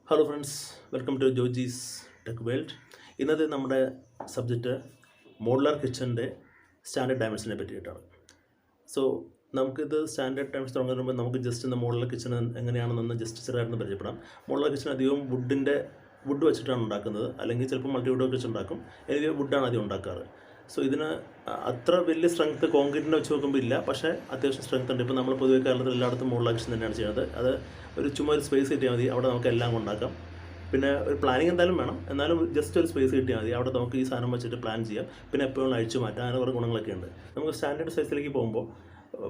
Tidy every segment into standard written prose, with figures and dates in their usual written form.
Hello friends, welcome to jojistechworld. ഇന്നത്തെ നമ്മുടെ subject modular കിച്ചൻ്റെ സ്റ്റാൻഡേർഡ് ഡയമെൻഷനെ പറ്റിയിട്ടാണ്. സോ നമുക്കിത് സ്റ്റാൻഡേർഡ് ഡയമെൻഷൻ തുടങ്ങുന്നതിന് മുമ്പ് നമുക്ക് ജസ്റ്റ് ഇന്ന് മോഡുലാർ കിച്ചൺ എങ്ങനെയാണെന്നൊന്ന് ജസ്റ്റ് ചെറുതായിട്ടൊന്ന് പരിചയപ്പെടാം. മോഡുലാർ കിച്ചൺ അധികവും വുഡ് വെച്ചിട്ടാണ് ഉണ്ടാക്കുന്നത്, അല്ലെങ്കിൽ ചിലപ്പോൾ മൾട്ടിവുഡ് വെച്ച് ഉണ്ടാക്കും. എനിക്ക് വുഡാണ് അധികം ഉണ്ടാക്കാറ്. സോ ഇതിന് അത്ര വലിയ സ്ട്രെങ്ത്ത് കോൺക്രീറ്റിനെ വെച്ച് നോക്കുമ്പോൾ ഇല്ല, പക്ഷേ അത്യാവശ്യം സ്ട്രെങ്ത് ഉണ്ട്. ഇപ്പോൾ നമ്മൾ പൊതുവെ കേരളത്തിൽ എല്ലായിടത്തും മോഡുലാർ കിച്ചൺ തന്നെയാണ് ചെയ്യുന്നത്. അത് ചുമ്മാ ഒരു സ്പേസ് കിട്ടിയാൽ മതി, അവിടെ നമുക്ക് എല്ലാം ഉണ്ടാക്കാം. പിന്നെ ഒരു പ്ലാനിങ് എന്തായാലും വേണം, എന്നാലും ജസ്റ്റ് ഒരു സ്പേസ് കിട്ടിയാൽ മതി, അവിടെ നമുക്ക് ഈ സാധനം വെച്ചിട്ട് പ്ലാൻ ചെയ്യാം. പിന്നെ എപ്പോഴും അഴിച്ചു മാറ്റാം, അങ്ങനെ കുറേ ഗുണങ്ങളൊക്കെ ഉണ്ട്. നമുക്ക് സ്റ്റാൻഡേർഡ് സൈസിലേക്ക് പോകുമ്പോൾ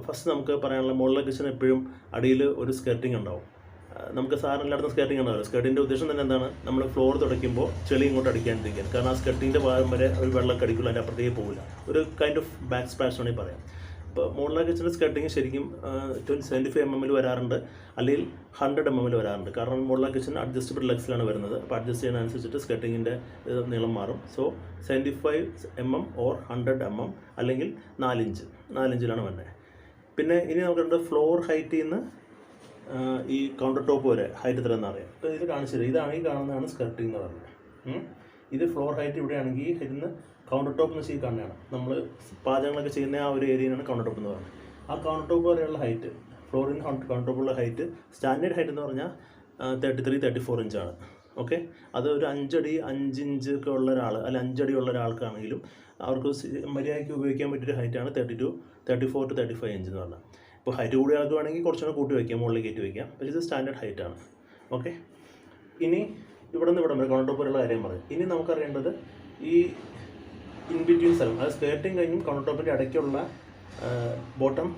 ഫസ്റ്റ് നമുക്ക് പറയാനുള്ള മോഡുലാർ കിച്ചൺ എപ്പോഴും അടിയിൽ ഒരു സ്കർട്ടിങ് ഉണ്ടാവും. നമുക്ക് സാറിന് എല്ലായിടത്തും സ്കർട്ടിങ് ഉണ്ടാവില്ല. സ്കർട്ടിൻ്റെ ഉദ്ദേശം തന്നെ എന്താണ്? നമ്മൾ ഫ്ലോർ തുടയ്ക്കുമ്പോൾ ചെളി ഇങ്ങോട്ട് അടിക്കാണ്ടിരിക്കാൻ. കാരണം ആ സ്കർട്ടിൻ്റെ ഭാഗം വരെ ഒരു വെള്ളമൊക്കെ അടിക്കില്ല, അതിൻ്റെ അപ്പുറത്തേക്ക് പോകില്ല. ഒരു കൈൻഡ് ഓഫ് ബാക്ക് സ്പാഷ് വേണമെങ്കിൽ പറയാം. ഇപ്പോൾ മോഡുലാർ കിച്ചൻ്റെ സ്കർട്ടിങ് ശരിക്കും 75 mm വരാറുണ്ട്, അല്ലെങ്കിൽ 100 mm വരാറുണ്ട്. കാരണം മോഡുലാർ കിച്ചൺ അഡ്ജസ്റ്റബിൾ ലെഗ്സിലാണ് വരുന്നത്. അപ്പോൾ അഡ്ജസ്റ്റ് ചെയ്യുന്നതനുസരിച്ചിട്ട് സ്കർട്ടിങ്ങിൻ്റെ നീളം മാറും. സോ 75 mm ഓർ 100 mm അല്ലെങ്കിൽ 4 ഇഞ്ചിലാണ് വരുന്നത്. പിന്നെ ഇനി നമുക്കുണ്ട് ഫ്ലോർ ഹൈറ്റിൽ നിന്ന് ഈ കൗണ്ടർ ടോപ്പ് വരെ ഹൈറ്റ് എത്ര എന്നറിയാം. അപ്പോൾ ഇത് കാണിച്ചത് ഇതാണ്, ഈ കാണുന്നതാണ് സ്കർട്ടിങ് എന്ന് പറയുന്നത്. ഇത് ഫ്ലോർ ഹൈറ്റ് ഇവിടെയാണെങ്കിൽ ഇതിന് കൗണ്ടർ ടോപ്പ് എന്ന് വെച്ചാൽ കാണുകയാണ്. നമ്മൾ പാചകങ്ങളൊക്കെ ചെയ്യുന്ന ആ ഒരു ഏരിയയാണ് കൗണ്ടർ ടോപ്പ് എന്ന് പറയുന്നത്. ആ കൗണ്ടർ ടോപ്പ് വരെയുള്ള ഹൈറ്റ്, ഫ്ലോറിന് കൗണ്ടർ ടോപ്പുള്ള ഹൈറ്റ്, സ്റ്റാൻഡേർഡ് ഹൈറ്റ് എന്ന് പറഞ്ഞാൽ 33-34 ഇഞ്ചാണ്. ഓക്കെ, അത് ഒരു 5 അടി 5 ഇഞ്ച് ഒക്കെ ഉള്ള ഒരാൾ, അല്ലെങ്കിൽ 5 അടി ഉള്ള ഒരാൾക്കാണെങ്കിലും അവർക്ക് മര്യാദയ്ക്ക് ഉപയോഗിക്കാൻ പറ്റിയൊരു ഹൈറ്റാണ് 34-35 ഇഞ്ച് എന്ന് പറഞ്ഞാൽ. ഇപ്പോൾ ഹൈറ്റ് കൂടിയ ആൾക്ക് വേണമെങ്കിൽ കുറച്ചുകൂടെ കൂട്ടി വയ്ക്കാം, മുകളിലേക്ക് കയറ്റി വയ്ക്കാം. പക്ഷേ ഇത് സ്റ്റാൻഡേർഡ് ഹൈറ്റാണ്. ഓക്കെ, ഇനി ഇവിടെ നിന്ന് ഇവിടെ വരെ കൗണ്ടർ ടോപ്പ് വരെയുള്ള കാര്യം പറയും. ഇനി നമുക്കറിയേണ്ടത് ഈ ഇൻ ബിറ്റ്വീൻ സ്ഥലം, അത് സ്കേർട്ടിങ് കഴിഞ്ഞും കൗണ്ടർ ടോപ്പിൻ്റെ ഇടയ്ക്കുള്ള ബോട്ടം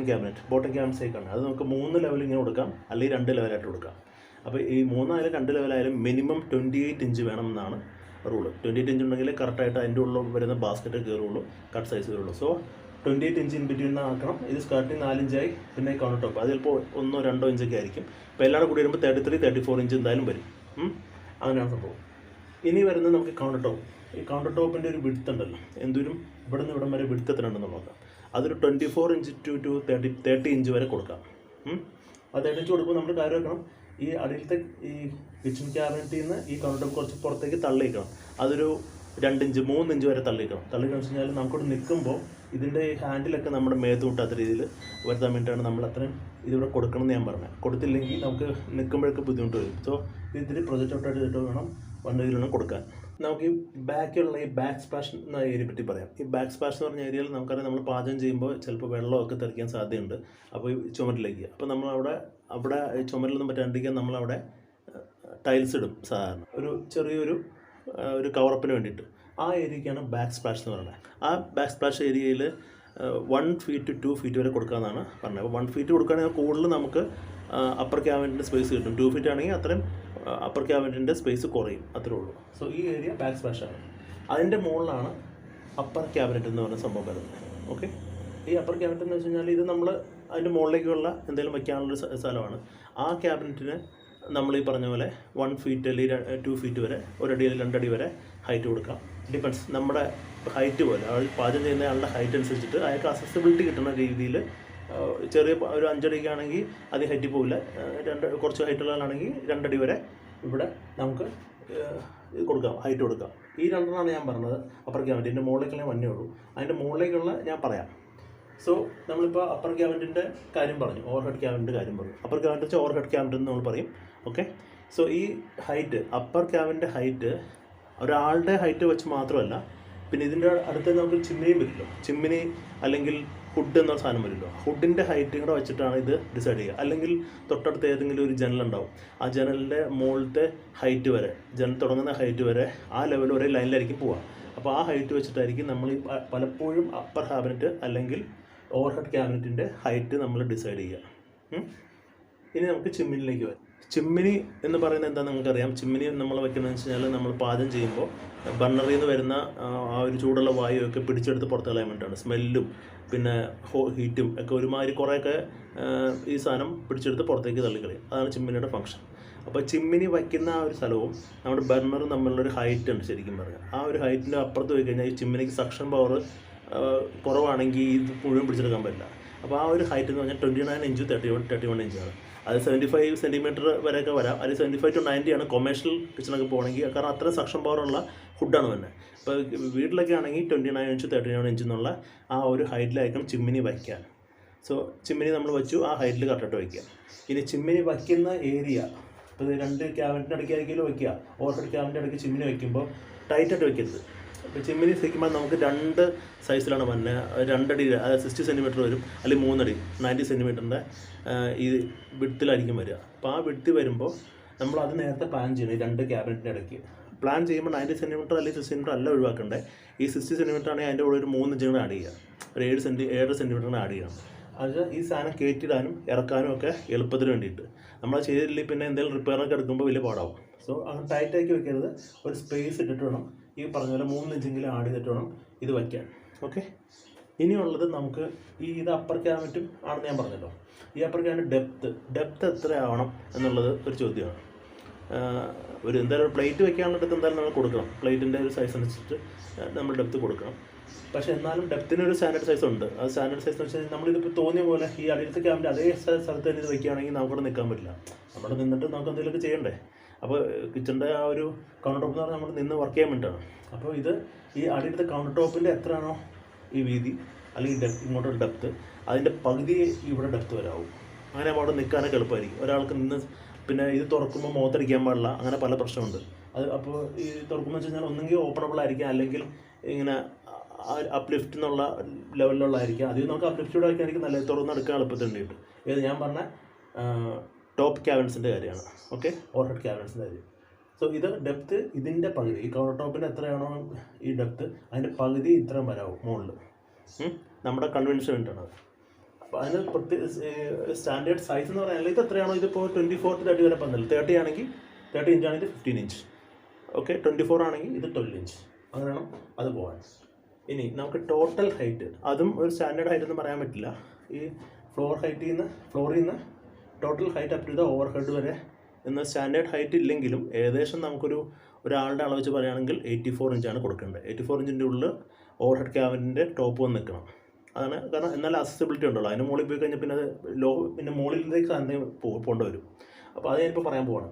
ക്യാബിനറ്റ്സേക്കാണ്. അത് നമുക്ക് 3 ലെവൽ ഇങ്ങനെ കൊടുക്കാം, അല്ലെങ്കിൽ 2 ലെവലായിട്ട് കൊടുക്കാം. അപ്പോൾ ഈ 3 ആയാലും 2 ലെവലായാലും മിനിമം 28 ഇഞ്ച് വേണം എന്നാണ് റൂള്. 28 ഇഞ്ച് ഉണ്ടെങ്കിൽ കറക്റ്റായിട്ട് അതിൻ്റെ ഉള്ളിൽ വരുന്ന ബാസ്ക്കറ്റ് കയറുള്ളൂ, കട്ട് സൈസ് വരുള്ളൂ. സോ 28 ഇഞ്ച് ഇൻ ബിറ്റ്വീൻ ആക്കണം. ഇത് സ്കർട്ടിങ് 4 ഇഞ്ചായി, പിന്നെ കൗണ്ടർ ടോപ്പ് അത് ചിലപ്പോൾ 1-2 ഇഞ്ചൊക്കെ ആയിരിക്കും. അപ്പോൾ എല്ലാവരും കൂടി വരുമ്പോൾ 33-34 ഇഞ്ച് എന്തായാലും വരും. അങ്ങനെയാണ് സംഭവം. ഇനി വരുന്നത് നമുക്ക് കൗണ്ടർ ടോപ്പ്. ഈ കൗണ്ടർ ടോപ്പിൻ്റെ ഒരു വിഡ്ത്ത് ഉണ്ടല്ലോ, എന്തൊരു ഇവിടെ നിന്ന് ഇവിടം വരെ വിഡ്ത്ത് എത്ര ഉണ്ടെന്ന് നോക്കാം. അതൊരു 24 ഇഞ്ച് to 30 ഇഞ്ച് വരെ കൊടുക്കാം. അത് 30 ഇഞ്ച് കൊടുക്കുമ്പോൾ നമ്മൾ കാര്യം വെക്കണം, ഈ അടിയിലത്തെ ഈ കിച്ചൺ ക്യാബിനറ്റിൽ നിന്ന് ഈ കൗണ്ടർ ടോപ്പ് കുറച്ച് പുറത്തേക്ക് തള്ളിക്കണം. അതൊരു 2 ഇഞ്ച് 3 ഇഞ്ച് വരെ തള്ളിക്കണം വെച്ച് കഴിഞ്ഞാൽ നമുക്കിവിടെ നിൽക്കുമ്പോൾ ഇതിൻ്റെ ഈ ഹാൻഡിലൊക്കെ നമ്മുടെ മേത്ത് കൂട്ടാത്ത രീതിയിൽ വരുത്താൻ വേണ്ടിയിട്ടാണ് നമ്മൾ അത്രയും ഇതിവിടെ കൊടുക്കണം എന്ന് ഞാൻ പറഞ്ഞത്. കൊടുത്തില്ലെങ്കിൽ നമുക്ക് നിൽക്കുമ്പോഴൊക്കെ ബുദ്ധിമുട്ട് വരും. സോ ഇതിൽ പ്രൊജക്റ്റ് ഔട്ടായിട്ട് ചെയ്തിട്ട് വേണം വണ്ടിയിലൊന്നും കൊടുക്കാൻ. നമുക്ക് ഈ ബാക്കിലുള്ള ഈ ബാക്ക് സ്പാഷ് എന്ന ഏരിയയെ പറ്റി പറയാം. ഈ ബാക്ക് സ്പാഷ് എന്ന് പറഞ്ഞ ഏരിയയിൽ നമുക്കറിയാം, നമ്മൾ പാചകം ചെയ്യുമ്പോൾ ചിലപ്പോൾ വെള്ളമൊക്കെ തെറിക്കാൻ സാധ്യതയുണ്ട്. അപ്പോൾ ഈ ചുമരിലേക്ക്, അപ്പോൾ നമ്മളവിടെ ചുമരിലൊന്നും പറ്റാണ്ടിരിക്കാൻ നമ്മളവിടെ ടൈൽസ് ഇടും സാധാരണ, ചെറിയൊരു കവറപ്പിന് വേണ്ടിയിട്ട്. ആ ഏരിയയ്ക്കാണ് ബാക്ക് സ്പ്ലാഷ് എന്ന് പറയുന്നത്. ആ ബാക്ക് സ്പ്ലാഷ് ഏരിയയിൽ 1 feet to 2 feet വരെ കൊടുക്കാമെന്നാണ് പറഞ്ഞത്. അപ്പോൾ 1 feet കൊടുക്കുകയാണെങ്കിൽ കൂടുതൽ നമുക്ക് അപ്പർ ക്യാബിനറ്റിൻ്റെ സ്പേസ് കിട്ടും. 2 feet ആണെങ്കിൽ അത്രയും അപ്പർ ക്യാബിനറ്റിൻ്റെ സ്പേസ് കുറയും, അത്രേ ഉള്ളൂ. സോ ഈ ഏരിയ ബാക്ക് സ്പ്ലാഷാണ്. അതിൻ്റെ മുകളിലാണ് അപ്പർ ക്യാബിനറ്റ് എന്ന് പറയുന്ന സംഭവം വരുന്നത്. ഓക്കെ, ഈ അപ്പർ ക്യാബിനറ്റ് എന്ന് വെച്ച് കഴിഞ്ഞാൽ ഇത് നമ്മൾ അതിൻ്റെ മുകളിലേക്കുള്ള എന്തെങ്കിലും വയ്ക്കാനുള്ളൊരു സ്ഥലമാണ്. ആ ക്യാബിനറ്റിന് നമ്മൾ ഈ പറഞ്ഞ പോലെ 1 feet അല്ലെങ്കിൽ 2 feet വരെ, 1 അടി അല്ലെങ്കിൽ 2 അടി വരെ ഹൈറ്റ് കൊടുക്കാം. ഡിപ്പെൻസ് നമ്മുടെ ഹൈറ്റ് പോലെ, പാചകം ചെയ്യുന്ന ആളുടെ ഹൈറ്റ് അനുസരിച്ചിട്ട് അയാൾക്ക് അക്സസിബിലിറ്റി കിട്ടുന്ന രീതിയിൽ. ചെറിയ ഒരു 5 അടിക്കാണെങ്കിൽ അധികം ഹൈറ്റ് പോകില്ല, കുറച്ച് ഹൈറ്റുള്ള ആളാണെങ്കിൽ 2 അടി വരെ ഇവിടെ നമുക്ക് കൊടുക്കാം, ഹൈറ്റ് കൊടുക്കാം. ഈ 2 ഞാൻ പറഞ്ഞത് അപ്പർ ക്യാബിനറ്റ്. ഇതിൻ്റെ മുകളിലേക്കുള്ള വന്നേ ഉള്ളൂ, അതിൻ്റെ മുകളിലേക്കുള്ള ഞാൻ പറയാം. സോ നമ്മളിപ്പോൾ അപ്പർ ക്യാബിനറ്റിൻ്റെ കാര്യം പറഞ്ഞു, ഓവർ ഹെഡ് ക്യാബിനറ്റിൻ്റെ കാര്യം പറഞ്ഞു. അപ്പർ ക്യാബിനറ്റ് വെച്ചാൽ ഓവർ ഹെഡ് ക്യാബിനറ്റ് എന്ന് നമ്മൾ പറയും. ഓക്കെ, സോ ഈ ഹൈറ്റ്, അപ്പർ ക്യാബിൻ്റെ ഹൈറ്റ് ഒരാളുടെ ഹൈറ്റ് വെച്ച് മാത്രമല്ല, പിന്നെ ഇതിൻ്റെ അടുത്ത് നമുക്ക് ചിമ്മിനിയും വരില്ലോ. ചിമ്മിനി അല്ലെങ്കിൽ ഹുഡ് എന്ന സാധനം വരില്ലോ. ഹുഡിൻ്റെ ഹൈറ്റും കൂടെ വെച്ചിട്ടാണ് ഇത് ഡിസൈഡ് ചെയ്യുക. അല്ലെങ്കിൽ തൊട്ടടുത്ത് ഏതെങ്കിലും ഒരു ജനലുണ്ടാവും, ആ ജനലിൻ്റെ മുകളിലത്തെ ഹൈറ്റ് വരെ, ജനൽ തുടങ്ങുന്ന ഹൈറ്റ് വരെ ആ ലെവൽ ഒരേ ലൈനിലായിരിക്കും പോവുക. അപ്പോൾ ആ ഹൈറ്റ് വെച്ചിട്ടായിരിക്കും നമ്മൾ പലപ്പോഴും അപ്പർ ക്യാബിനറ്റ് അല്ലെങ്കിൽ ഓവർ ഹെഡ് ക്യാബിനറ്റിൻ്റെ ഹൈറ്റ് നമ്മൾ ഡിസൈഡ് ചെയ്യുക. ഇനി നമുക്ക് ചിമ്മിനിലേക്ക് വരാം. ചിമ്മിനി എന്ന് പറയുന്നത് എന്താണെന്ന് നിങ്ങൾക്കറിയാം. ചിമ്മിനി നമ്മൾ വയ്ക്കുന്നതെന്ന് വെച്ച് കഴിഞ്ഞാൽ നമ്മൾ പാചകം ചെയ്യുമ്പോൾ ബർണറിൽ നിന്ന് വരുന്ന ആ ഒരു ചൂടുള്ള വായുവൊക്കെ പിടിച്ചെടുത്ത് പുറത്ത് കളയാൻ വേണ്ടിയിട്ടാണ്. സ്മെല്ലും പിന്നെ ഹീറ്റും ഒക്കെ ഒരുമാതിരി കുറേയൊക്കെ ഈ സാധനം പിടിച്ചെടുത്ത് പുറത്തേക്ക് തള്ളിക്കളയും. അതാണ് ചിമ്മിനിയുടെ ഫംഗ്ഷൻ. അപ്പോൾ ചിമ്മിനി വയ്ക്കുന്ന ആ ഒരു സ്ഥലവും നമ്മുടെ ബർണറും തമ്മിലുള്ളൊരു ഹൈറ്റ് ഉണ്ട് ശരിക്കും പറഞ്ഞാൽ. ആ ഒരു ഹൈറ്റിൻ്റെ അപ്പുറത്ത് പോയി കഴിഞ്ഞാൽ ഈ ചിമ്മിനിക്ക് സക്ഷൻ പവർ കുറവാണെങ്കിൽ ഇത് മുഴുവൻ പിടിച്ചെടുക്കാൻ പറ്റില്ല. അപ്പോൾ ആ ഒരു ഹൈറ്റ് എന്ന് പറഞ്ഞാൽ 29 ഇഞ്ച് 31 ഇഞ്ചാണ്. അത് 75 സെൻറ്റിമീറ്റർ വരെയൊക്കെ വരാം. അതിൽ 75 to 90 ആണ് കൊമേഴ്ഷ്യൽ കിച്ചണൊക്കെ പോകണമെങ്കിൽ. കാരണം അത്ര സക്ഷൻ പവറുള്ള ഫുഡാണ് തന്നെ. ഇപ്പോൾ വീട്ടിലൊക്കെ ആണെങ്കിൽ 29 ഇഞ്ച് 39 ഇഞ്ച് എന്നുള്ള ആ ഒരു ഹൈറ്റിലായിരിക്കും ചിമ്മിനി വയ്ക്കാൻ. സോ ചിമ്മിനി നമ്മൾ വെച്ചു, ആ ഹൈറ്റിൽ കറക്റ്റായിട്ട് വയ്ക്കുക. ഇനി ചിമ്മിനി വയ്ക്കുന്ന ഏരിയ ഇപ്പോൾ 2 ക്യാബിനറ്റിൻ്റെ ഇടയ്ക്കായിരിക്കും വയ്ക്കുക. ഓവർഹെഡ് ക്യാബിൻ്റെ ഇടയ്ക്ക് ചിമ്മിനി വയ്ക്കുമ്പോൾ ടൈറ്റായിട്ട് വയ്ക്കരുത്. ഇപ്പോൾ ചിമ്മിനി വയ്ക്കുമ്പോൾ നമുക്ക് 2 സൈസിലാണ് വന്നെ. 2 അടി, അതായത് 60 സെൻറ്റിമീറ്റർ വരും, അല്ലെങ്കിൽ 3 അടി 90 സെൻറ്റിമീറ്ററിൻ്റെ ഈ വിഡ്ത്തിലായിരിക്കും വരിക. അപ്പോൾ ആ വിഡ്ത്ത് വരുമ്പോൾ നമ്മൾ അത് നേരത്തെ പ്ലാൻ ചെയ്യണം. ഈ 2 ക്യാബിനറ്റിൻ്റെ ഇടയ്ക്ക് പ്ലാൻ ചെയ്യുമ്പോൾ 90 സെൻറ്റിമീറ്റർ അല്ലെങ്കിൽ 60 സെൻറ്റിമീറ്റർ അല്ല ഒഴിവാക്കണ്ടേ. ഈ 60 സെൻറ്റിമീറ്റർ ആണെങ്കിൽ അതിൻ്റെ കൂടെ ഒരു 3 ഇഞ്ച് ആഡ് ചെയ്യുക, ഒരു 7 സെൻറ്റിമീറ്ററിന് ആഡ് ചെയ്യണം. അത് ഈ സാധനം കയറ്റിടാനും ഇറക്കാനും ഒക്കെ എളുപ്പത്തിന് വേണ്ടിയിട്ട്. നമ്മളത് ചെയ്തില്ലെങ്കിൽ പിന്നെ എന്തെങ്കിലും റിപ്പയറൊക്കെ എടുക്കുമ്പോൾ വലിയ പാടാവും. സോ അങ്ങനെ ടൈറ്റാക്കി വെക്കരുത്. ഒരു സ്പേസ് ഇട്ടിട്ട് വേണം, ഈ പറഞ്ഞ പോലെ 3 ഇഞ്ചെങ്കിലും ആഡ് ചെയ്തിട്ട് വേണം ഇത് വയ്ക്കാൻ. ഓക്കെ. ഇനിയുള്ളത് നമുക്ക് ഇത് അപ്പർ ക്യാബിനറ്റും ആണെന്ന് ഞാൻ പറഞ്ഞല്ലോ. ഈ അപ്പർ ക്യാബിനറ്റ് ഡെപ്ത്ത് എത്ര ആവണം എന്നുള്ളത് ഒരു ചോദ്യമാണ്. ഒരു എന്തായാലും ഒരു പ്ലേറ്റ് വയ്ക്കാനുള്ള ഡെപ്ത്ത് എന്തായാലും നമ്മൾ കൊടുക്കണം. പ്ലേറ്റിൻ്റെ ഒരു സൈസ് അനുസരിച്ച് നമ്മൾ ഡെപ്ത്ത് കൊടുക്കണം. പക്ഷേ എന്നാലും ഡെപ്തിനൊരു സ്റ്റാൻഡേർഡ് സൈസ് ഉണ്ട്. അത് സ്റ്റാൻഡേർഡ് സൈസ് എന്ന് വെച്ചാൽ നമ്മളിതിപ്പോൾ തോന്നിയ പോലെ ഈ അടിയിലത്തെ ക്യാബിൻ്റെ അതേ സ്ഥലത്ത് തന്നെ ഇത് വയ്ക്കുകയാണെങ്കിൽ നമുക്കവിടെ നിൽക്കാൻ പറ്റില്ല. നമ്മൾ നിന്നിട്ട് നമുക്ക് എന്തെങ്കിലുമൊക്കെ ചെയ്യണ്ടേ. അപ്പോൾ കിച്ചണിൻ്റെ ആ ഒരു കൗണ്ടർ ടോപ്പ് എന്ന് പറഞ്ഞാൽ നമ്മൾ നിന്ന് വർക്ക് ചെയ്യാൻ വേണ്ടിയിട്ടാണ്. അപ്പോൾ ഇത് ഈ അടിയിലത്തെ കൗണ്ടർ ടോപ്പിൻ്റെ എത്രയാണോ ഈ വീതി അല്ലെങ്കിൽ ഇങ്ങോട്ടൊരു ഡെപ്ത്ത്, അതിൻ്റെ പകുതി ഇവിടെ ഡെപ്ത്ത് വരാവും. അങ്ങനെ അവിടെ നിൽക്കാനൊക്കെ എളുപ്പമായിരിക്കും. ഒരാൾക്ക് നിന്ന് പിന്നെ ഇത് തുറക്കുമ്പോൾ മുഖത്തടിക്കാൻ പാടില്ല, അങ്ങനെ പല പ്രശ്നമുണ്ട്. അത് അപ്പോൾ ഈ തുറക്കുമ്പോൾ വെച്ച് കഴിഞ്ഞാൽ ഒന്നെങ്കിൽ ഓപ്പണബിൾ ആയിരിക്കാം, അല്ലെങ്കിൽ ഇങ്ങനെ അപ്ലിഫ്റ്റ് എന്നുള്ള ലെവലിലുള്ളതായിരിക്കും. അതിൽ നമുക്ക് അപ്ലിഫ്റ്റഡ് ആയിരിക്കും നല്ലത്, തുറന്നെടുക്കാൻ എളുപ്പത്തിൽ വേണ്ടിയിട്ട്. ഏത് ഞാൻ പറഞ്ഞ ടോപ്പ് ക്യാബിനറ്റ്സിൻ്റെ കാര്യമാണ്. ഓക്കെ, ഓവർഹെഡ് ക്യാബിനറ്റ്സിൻ്റെ കാര്യം. സോ ഇത് ഡെപ്ത്ത് ഇതിൻ്റെ പകുതി, ഈ കൗണ്ടർ ടോപ്പിൻ്റെ എത്രയാണോ ഈ ഡെപ്ത്ത് അതിൻ്റെ പകുതി ഇത്രയും വരാവും മുകളിൽ. നമ്മുടെ കൺവെൻഷൻ വേണ്ടിയിട്ടാണ്. അപ്പോൾ അതിന് പ്രത്യേക സ്റ്റാൻഡേർഡ് സൈസ് എന്ന് പറയാൻ ഇത് എത്രയാണോ, ഇതിപ്പോൾ 24 to 30 വരെ പറഞ്ഞില്ല. 30 ആണെങ്കിൽ 30 ഇഞ്ചാണെങ്കിൽ 15 ഇഞ്ച്. ഓക്കെ, 24 ആണെങ്കിൽ ഇത് 12 ഇഞ്ച്. അങ്ങനെ വേണം അത് പോകാൻ. ഇനി നമുക്ക് ടോട്ടൽ ഹൈറ്റ്, അതും ഒരു സ്റ്റാൻഡേർഡ് ഹൈറ്റ് എന്ന് പറയാൻ പറ്റില്ല. ഈ ഫ്ലോറിൽ നിന്ന് total height up to the overhead വരെ എന്ന സ്റ്റാൻഡേർഡ് ഹൈറ്റ് ഇല്ലെങ്കിലും ഏകദേശം ഒരാളുടെ അളവ് വെച്ച് പറയുകയാണെങ്കിൽ 84 ഇഞ്ചാണ് കൊടുക്കേണ്ടത്. 84 ഇഞ്ചിൻ്റെ ഉള്ളിൽ ഓവർ ഹെഡ് ക്യാബിൻ്റെ ടോപ്പ് വന്ന് നിൽക്കണം. അതാണ് കാരണം. എന്നാൽ അക്സസിബിലിറ്റി ഉണ്ടല്ലോ. അതിന് മുകളിൽ പോയി കഴിഞ്ഞാൽ പിന്നെ പിന്നെ മുകളിലേക്ക് സാധനം പോകേണ്ടി വരും. അപ്പോൾ അത് ഞാനിപ്പോൾ പറയാൻ പോവാണ്.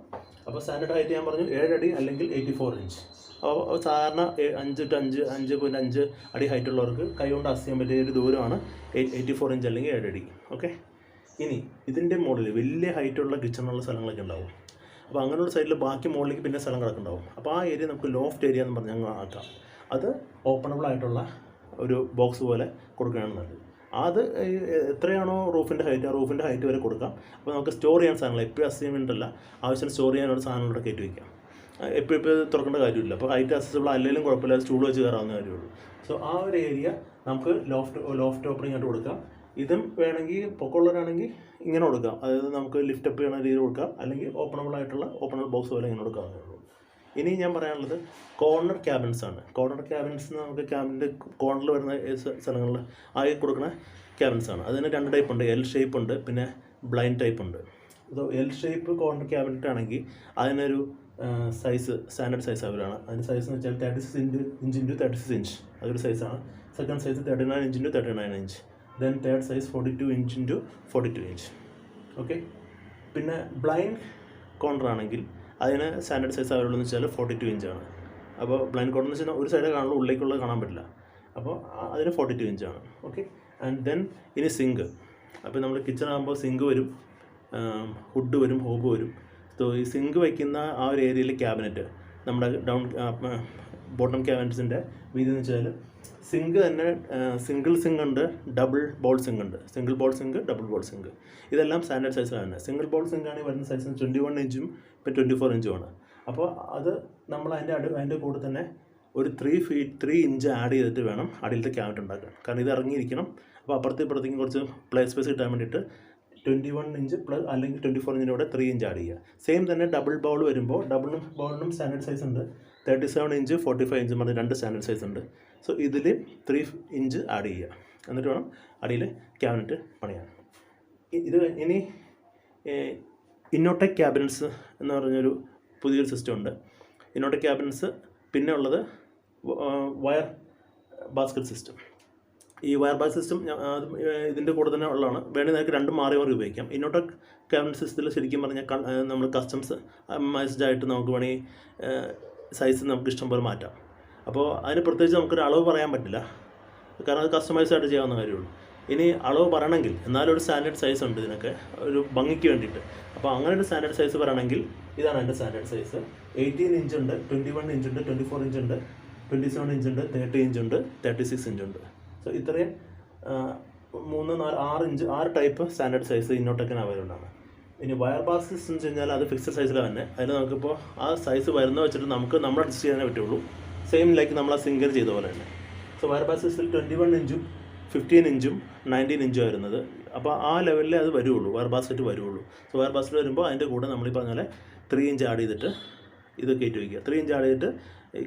അപ്പോൾ സ്റ്റാൻഡേർഡ് ഹൈറ്റ് ഞാൻ പറഞ്ഞു 7 അടി അല്ലെങ്കിൽ 84 ഇഞ്ച്. അപ്പോൾ സാധാരണ 5.5 അടി ഹൈറ്റുള്ളവർക്ക് കൈകൊണ്ട് അസ് ചെയ്യാൻ പറ്റിയ ഒരു ദൂരമാണ് 84 ഇഞ്ച് അല്ലെങ്കിൽ 7 അടി. ഓക്കെ. ഇനി ഇതിൻ്റെ മുകളിൽ വലിയ ഹൈറ്റുള്ള കിച്ചണുള്ള സ്ഥലങ്ങളൊക്കെ ഉണ്ടാവും. അപ്പോൾ അങ്ങനെയുള്ള സൈഡിൽ ബാക്കി മുകളിലേക്ക് പിന്നെ സ്ഥലം കിടക്കുന്നുണ്ടാവും. അപ്പോൾ ആ ഏരിയ നമുക്ക് ലോഫ്റ്റ് ഏരിയ എന്ന് പറഞ്ഞാൽ ആക്കാം. അത് ഓപ്പണബിൾ ആയിട്ടുള്ള ഒരു ബോക്സ് പോലെ കൊടുക്കുകയാണ് നല്ലത്. അത് എത്രയാണോ റൂഫിൻ്റെ ഹൈറ്റ്, ആ റൂഫിൻ്റെ ഹൈറ്റ് വരെ കൊടുക്കാം. അപ്പോൾ നമുക്ക് സ്റ്റോർ ചെയ്യാൻ സാധനങ്ങൾ എപ്പോഴും അസൈൻമെൻ്റ് അല്ല, ആവശ്യം സ്റ്റോർ ചെയ്യാനുള്ള സാധനങ്ങളോടെ കയറ്റി വയ്ക്കാം. എപ്പോഴും തുറക്കേണ്ട കാര്യമില്ല. അപ്പോൾ ഹൈറ്റ് അക്സസിബിൾ അല്ലെങ്കിലും കുഴപ്പമില്ല, സ്റ്റൂൾ വെച്ച് കയറാവുന്ന കാര്യമുള്ളൂ. സോ ആ ഒരു ഏരിയ നമുക്ക് ലോഫ്റ്റ് ഓപ്പണിംഗ് ആയിട്ട് കൊടുക്കാം. ഇതും വേണമെങ്കിൽ പൊക്കമുള്ളവരാണെങ്കിൽ ഇങ്ങനെ കൊടുക്കാം, അതായത് നമുക്ക് ലിഫ്റ്റ് അപ്പ് ചെയ്യുന്ന രീതിയിൽ കൊടുക്കാം, അല്ലെങ്കിൽ ഓപ്പണബിൾ ബോക്സ് പോലെ ഇങ്ങനെ കൊടുക്കാവുന്നേ ഉള്ളൂ. ഇനി ഞാൻ പറയാനുള്ളത് കോർണർ ക്യാബിൻസ് ആണ്. കോർണർ ക്യാബിൻസ് നമുക്ക് ക്യാബിൻ്റെ കോർണറിൽ വരുന്ന സ്ഥലങ്ങളിൽ ആയി കൊടുക്കുന്ന ക്യാബിൻസ് ആണ്. അതിന് 2 ടൈപ്പ് ഉണ്ട്. എൽ ഷേപ്പ് ഉണ്ട്, പിന്നെ ബ്ലൈൻഡ് ടൈപ്പ് ഉണ്ട്. So L shape corner cabinet ആണെങ്കിൽ അതിനൊരു സൈസ് സ്റ്റാൻഡേർഡ് സൈസ് അവരാണ്. അതിൻ്റെ സൈസ് എന്ന് വെച്ചാൽ 36 ഇഞ്ച് 36 ഇഞ്ച് അതൊരു സൈസാണ്. Second size 39 inch 39 inch. Then third size 42 inch 42 inch. Okay. പിന്നെ ബ്ലൈൻഡ് കോർണർ ആണെങ്കിൽ അതിന് സ്റ്റാൻഡേർഡ് സൈസ് അവരുള്ളൂ എന്ന് വെച്ചാൽ 42 ഇഞ്ചാണ്. അപ്പോൾ ബ്ലൈൻഡ് കോർണർ എന്ന് വെച്ചാൽ ഒരു സൈഡേ കാണുള്ളൂ, ഉള്ളിലേക്കുള്ളത് കാണാൻ പറ്റില്ല. അപ്പോൾ അതിന് 42 ഇഞ്ചാണ്. ഓക്കെ. ആൻഡ് ദെൻ ഇനി സിങ്ക്. അപ്പോൾ നമ്മൾ കിച്ചൺ ആകുമ്പോൾ സിങ്ക് വരും, ഹുഡ് വരും, ഹോബ് വരും. സോ ഈ സിങ്ക് വയ്ക്കുന്ന ആ ഒരു ഏരിയയിൽ ക്യാബിനറ്റ് നമ്മുടെ ബോട്ടം ക്യാബിനറ്റ്സിൻ്റെ വീതി എന്ന് വെച്ചാൽ സിങ്ക് തന്നെ സിംഗിൾ സിങ്ക് ഉണ്ട്, ഡബിൾ ബോൾ സിങ്ക് ഉണ്ട്. Single bowl sink, double bowl sink, ഇതെല്ലാം സ്റ്റാൻഡേർഡ് സൈസിലാണ്. സിംഗിൾ ബോൾ സിങ്ക് ആണെങ്കിൽ വരുന്ന സൈസ് 21 ഇഞ്ചും ഇപ്പം 24 ഇഞ്ചുമാണ്. അപ്പോൾ അത് നമ്മൾ അതിൻ്റെ കൂടെ തന്നെ ഒരു 3 ഇഞ്ച് ആഡ് ചെയ്തിട്ട് വേണം അടിയിലത്തെ ക്യാബിനറ്റ് ഉണ്ടാക്കാൻ. കാരണം ഇത് ഇറങ്ങിയിരിക്കണം. അപ്പോൾ അപ്പുറത്തേക്കും കുറച്ച് പ്ലേ സ്പേസ് കിട്ടാൻ വേണ്ടിയിട്ട് 21 ഇഞ്ച് പ്ലസ് അല്ലെങ്കിൽ 24 ഇഞ്ചിൻ്റെ കൂടെ 3 ഇഞ്ച് ആഡ് ചെയ്യുക. സെയിം തന്നെ ഡബിൾ ബൗൾ വരുമ്പോൾ ഡബിൾ ബൗളിനും സ്റ്റാൻഡേർഡ് സൈസ് ഉണ്ട്. 37 ഇഞ്ച് 45 ഇഞ്ച് പറഞ്ഞ് 2 സ്റ്റാൻഡേർഡ് സൈസ് ഉണ്ട്. സോ ഇതിൽ 3 ഇഞ്ച് ആഡ് ചെയ്യുക. എന്നിട്ട് വേണം അടിയിൽ ക്യാബിനറ്റ് പണിയാൻ. ഇനി ഇന്നോടെക് ക്യാബിനറ്റ്സ് എന്ന് പറഞ്ഞൊരു പുതിയൊരു സിസ്റ്റം ഉണ്ട്. ഇന്നോടെക് ക്യാബിനറ്റ്സ് പിന്നെ ഉള്ളത് വയർ ബാസ്ക്കറ്റ് സിസ്റ്റം. ഈ വയർ ബാഗ് സിസ്റ്റം ഇതിൻ്റെ കൂടെ തന്നെ ഉള്ളതാണ്. വേണമെങ്കിൽ നിങ്ങൾക്ക് രണ്ടും മാറി മാറി ഉപയോഗിക്കാം. ഇന്നോടെക് ക്യാബിനറ്റ് സിസ്റ്റത്തിൽ ശരിക്കും പറഞ്ഞാൽ നമ്മൾ കസ്റ്റമൈസ്ഡ് ആയിട്ട് നമുക്ക് വേണമെങ്കിൽ സൈസ് നമുക്ക് ഇഷ്ടം പോലെ മാറ്റാം. അപ്പോൾ അതിന് പ്രത്യേകിച്ച് നമുക്കൊരു അളവ് പറയാൻ പറ്റില്ല, കാരണം അത് കസ്റ്റമൈസ് ആയിട്ട് ചെയ്യാവുന്ന കാര്യമുള്ളൂ. ഇനി അളവ് പറയണമെങ്കിൽ എന്നാലും ഒരു സ്റ്റാൻഡേർഡ് സൈസ് ഉണ്ട് ഇതിനൊക്കെ, ഒരു ഭംഗിക്ക് വേണ്ടിയിട്ട്. അപ്പോൾ അങ്ങനെ ഒരു സ്റ്റാൻഡേർഡ് സൈസ് പറയണമെങ്കിൽ ഇതാണ് എൻ്റെ സ്റ്റാൻഡേർഡ് സൈസ്. 18 ഇഞ്ച് ഉണ്ട്, 21 ഇഞ്ച് ഉണ്ട്, 24 ഇഞ്ച് ഉണ്ട്, 27 ഇഞ്ച് ഉണ്ട്, 30 ഇഞ്ച് ഉണ്ട്, 36 ഇഞ്ച് ഉണ്ട്. സോ ഇത്രയും 3, 4, 6 ഇഞ്ച് 6 ടൈപ്പ് സ്റ്റാൻഡേർഡ് സൈസ് ഇന്നോടെക്കിന് അവൈലബിൾ ആണ്. ഇനി വയർ ബാഗ് സിസ്റ്റം എന്ന് വെച്ച് കഴിഞ്ഞാൽ അത് ഫിക്സഡ് സൈസിലാണ് തന്നെ. അതിൽ നമുക്കിപ്പോൾ ആ സൈസ് വരുന്നത് വെച്ചിട്ട് നമ്മൾ അഡ്ജസ്റ്റ് ചെയ്യാനേ പറ്റുള്ളൂ. സെയിം ലൈക്ക് നമ്മൾ ആ സിംഗർ ചെയ്ത പോലെ തന്നെ. സോ വയർ ബാഗ് സിസ്റ്റത്തിൽ 21 ഇഞ്ചും 15 ഇഞ്ചും 19 ഇഞ്ചും വരുന്നത്. അപ്പോൾ ആ ലെവലിലേ അത് വരുള്ളൂ, വയർ ബാസ്ക്കറ്റ് വരുള്ളൂ. സോ വയർ ബാസ്ക്കറ്റ് വരുമ്പോൾ അതിൻ്റെ കൂടെ നമ്മൾ ഈ പറഞ്ഞ പോലെ 3 ഇഞ്ച് ആഡ് ചെയ്തിട്ട് ഇത് കയറ്റി വയ്ക്കുക. 3 ഇഞ്ച് ആഡ് ചെയ്തിട്ട്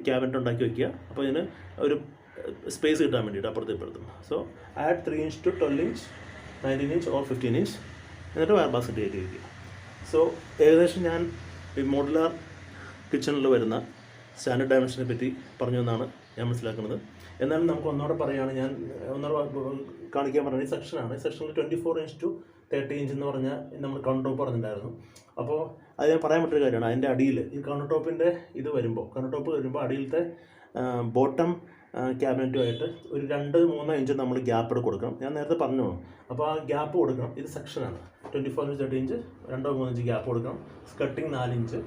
ക്യാബിനറ്റ് ഉണ്ടാക്കി വയ്ക്കുക. അപ്പോൾ ഇതിന് ഒരു സ്പേസ് കിട്ടാൻ വേണ്ടിയിട്ട് അപ്പുറത്തും ഇപ്പുറത്തും. So add 3 inch to 12 inch, 19 inch or 15 inch, എന്നിട്ട് വയർ ബാസ്ക്കറ്റ് കയറ്റി വയ്ക്കുക. സോ ഏകദേശം ഞാൻ ഈ മോഡുലാർ കിച്ചണിൽ വരുന്ന സ്റ്റാൻഡേർഡ് ഡയമെൻഷനെ പറ്റി പറഞ്ഞു എന്നാണ് ഞാൻ മനസ്സിലാക്കുന്നത്. എന്നാലും നമുക്ക് ഒന്നുകൂടെ പറയുകയാണ്, ഞാൻ ഒന്നുകൂടെ കാണിക്കാൻ പറഞ്ഞ ഈ സെക്ഷനാണ്. ഈ സെക്ഷനിൽ 24 ഇഞ്ച് ടു 30 ഇഞ്ച് എന്ന് പറഞ്ഞാൽ നമ്മൾ കൗണ്ടർ ടോപ്പ് പറഞ്ഞിട്ടുണ്ടായിരുന്നു. അപ്പോൾ അത് ഞാൻ പറയാൻ പറ്റൊരു കാര്യമാണ്. അതിൻ്റെ അടിയിൽ ഈ കൗണ്ടർ ടോപ്പിൻ്റെ ഇത് വരുമ്പോൾ അടിയിലത്തെ ബോട്ടം ക്യാബിനറ്റുമായിട്ട് ഒരു 2-3 ഇഞ്ച് നമ്മൾ ഗ്യാപ്പ് കൊടുക്കണം. ഞാൻ നേരത്തെ പറഞ്ഞു. അപ്പോൾ ആ ഗ്യാപ്പ് കൊടുക്കണം. ഇത് സെക്ഷനാണ്. 24 ഇഞ്ച് 30 ഇഞ്ച് 2-3 ഇഞ്ച് ഗ്യാപ്പ് കൊടുക്കണം. സ്കട്ടിങ് 4 ഇഞ്ച്,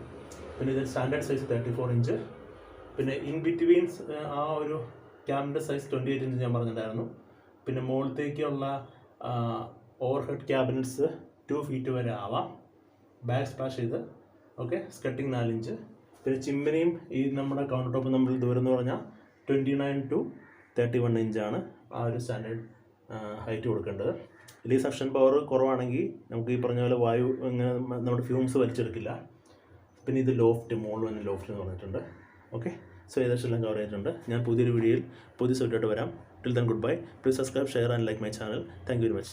പിന്നെ ഇത് സ്റ്റാൻഡേർഡ് സൈസ് 34 ഇഞ്ച്, പിന്നെ ഇൻ ബിറ്റ്വീൻസ് ആ ഒരു ക്യാബിൻ്റെ സൈസ് 28 ഇഞ്ച് ഞാൻ പറഞ്ഞിട്ടുണ്ടായിരുന്നു. പിന്നെ മുകളിലേക്കുള്ള ഓവർ ഹെഡ് ക്യാബിനറ്റ്സ് 2 ഫീറ്റ് വരെ ആവാം. ബാക്ക് സ്പാഷ് ചെയ്ത് ഓക്കെ. സ്കട്ടിങ് 4 ഇഞ്ച്. പിന്നെ ചിമ്മിനിയും ഈ നമ്മുടെ കൗണ്ടർ ടോപ്പ് നമ്മൾ ദൂരം എന്ന് പറഞ്ഞാൽ 29 ടു 31 ഇഞ്ചാണ് ആ ഒരു സ്റ്റാൻഡേർഡ് ഹൈറ്റ് കൊടുക്കേണ്ടത്. ഇതിൽ സക്ഷൻ പവർ കുറവാണെങ്കിൽ നമുക്ക് ഈ പറഞ്ഞ പോലെ വായു ഇങ്ങനെ നമ്മുടെ ഫ്യൂംസ് വലിച്ചെടുക്കില്ല. പിന്നെ ഇത് മുകളിൽ തന്നെ ലോഫ്റ്റ് എന്ന് പറഞ്ഞിട്ടുണ്ട്. ഓക്കെ. സോ ഏകദേശം എല്ലാം കവർ ചെയ്തിട്ടുണ്ട്. ഞാൻ പുതിയൊരു വീഡിയോയിൽ പുതിയ സബ്ജക്റ്റായിട്ട് വരാം. Till then good bye. Please subscribe, share and like my channel. Thank you very much.